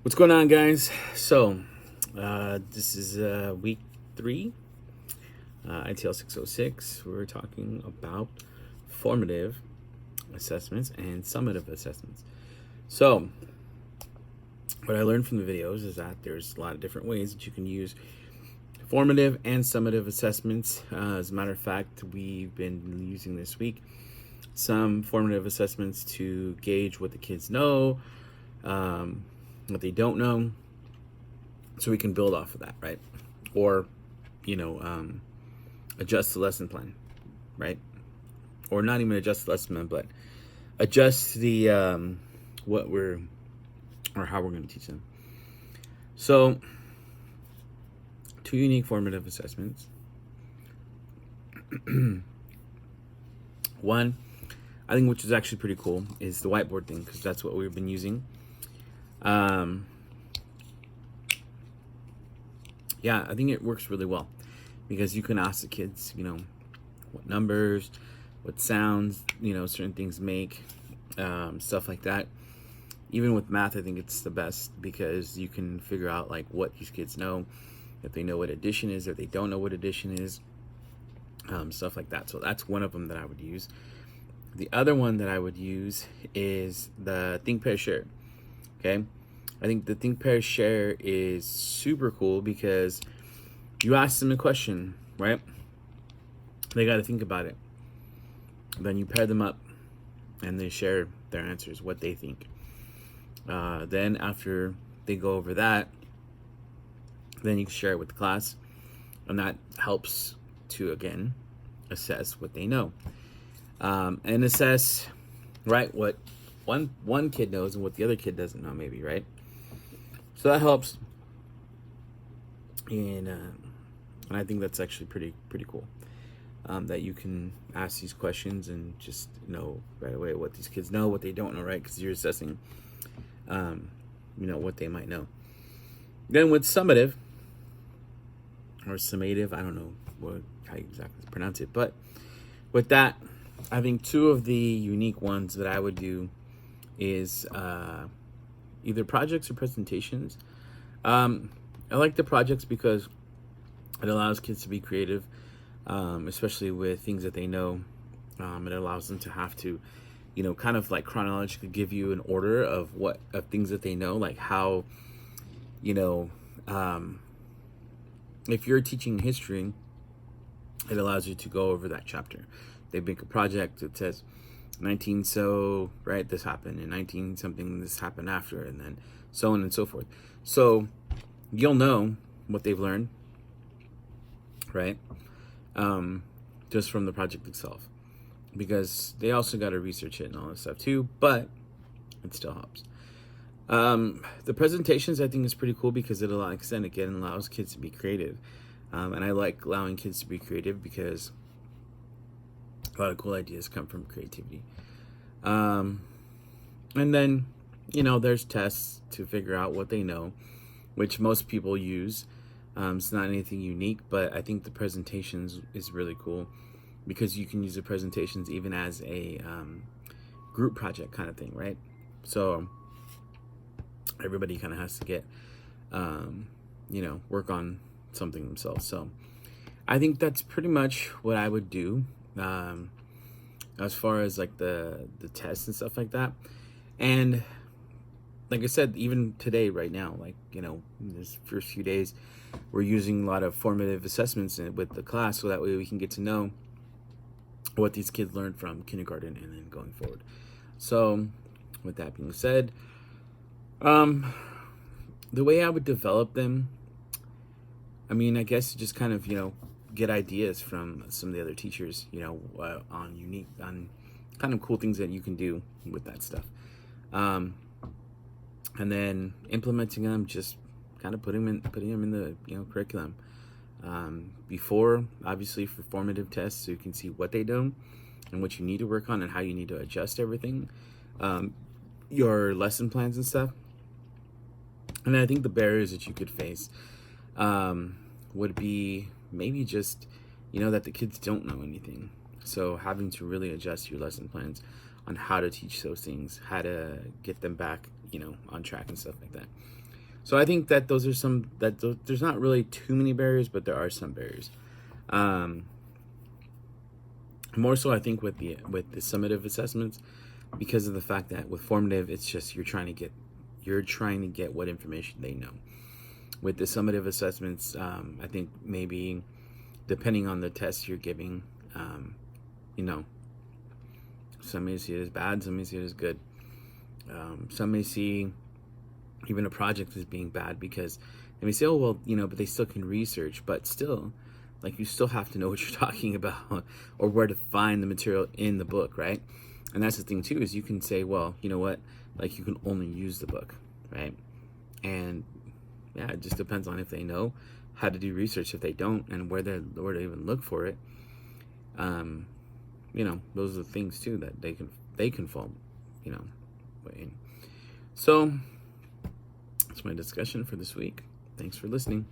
What's going on, guys? So, this is week 3, ITL606. We're talking about formative assessments and summative assessments. So, what I learned from the videos is that there's a lot of different ways that you can use formative and summative assessments. As a matter of fact, we've been using this week some formative assessments to gauge what the kids know, what they don't know, so we can build off of that, right? Or, adjust the lesson plan, right? Or not even adjust the lesson plan, but adjust the how we're going to teach them. So, 2 unique formative assessments. One, I think, which is actually pretty cool, is the whiteboard thing, because that's what we've been using. Yeah, I think it works really well because you can ask the kids, what numbers, what sounds, certain things make, stuff like that. Even with math, I think it's the best because you can figure out like what these kids know, if they know what addition is, if they don't know what addition is, stuff like that. So that's one of them that I would use. The other one that I would use is the Think, Pair, Share. Okay, I think the Think, Pair, Share is super cool because you ask them a question, right? They got to think about it. Then you pair them up and they share their answers, what they think. Then after they go over that, then you can share it with the class. And that helps to, again, assess what they know. And assess, right, what one kid knows and what the other kid doesn't know, maybe, right? So that helps. And I think that's actually pretty cool. That you can ask these questions and just know right away what these kids know, what they don't know, right? Because you're assessing, what they might know. Then with summative, or summative, I don't know how you exactly pronounce it, but with that, I think 2 of the unique ones that I would do is either projects or presentations. I like the projects because it allows kids to be creative, especially with things that they know. It allows them to have to, kind of like chronologically give you an order of things that they know, like how, if you're teaching history, it allows you to go over that chapter. They make a project that says 19 so, right, this happened, and 19 something this happened after, and then so on and so forth. So you'll know what they've learned, right? Just from the project itself, because they also got to research it and all that stuff too, but it still helps. The presentations, I think, is pretty cool because it allows kids to be creative. And I like allowing kids to be creative because a lot of cool ideas come from creativity. And then, there's tests to figure out what they know, which most people use. It's not anything unique, but I think the presentations is really cool because you can use the presentations even as a group project kind of thing, right? So everybody kind of has to get, work on something themselves. So I think that's pretty much what I would do as far as like the tests and stuff like that. And like I said, even today, right now, like, in this first few days, we're using a lot of formative assessments with the class so that way we can get to know what these kids learned from kindergarten and then going forward. So with that being said, the way I would develop them, I guess just kind of, get ideas from some of the other teachers, on kind of cool things that you can do with that stuff. And then implementing them, just kind of putting them in the, curriculum. Before, obviously, for formative tests, so you can see what they do and what you need to work on and how you need to adjust everything. Your lesson plans and stuff. And I think the barriers that you could face would be maybe just, that the kids don't know anything. So having to really adjust your lesson plans on how to teach those things, how to get them back, on track and stuff like that. So I think that those are some, there's not really too many barriers, but there are some barriers. More so, I think with the summative assessments, because of the fact that with formative, it's just you're trying to get what information they know. With the summative assessments, I think maybe depending on the test you're giving, you know, some may see it as bad, some may see it as good. Some may see even a project as being bad because they may say, oh, well, you know, but they still can research, but still, like, you still have to know what you're talking about or where to find the material in the book, right? And that's the thing too, is you can say, well, you know what, like, you can only use the book, right? And yeah, it just depends on if they know how to do research. If they don't, and where to even look for it, you know, those are the things too that they can fall, you know. So that's my discussion for this week. Thanks for listening.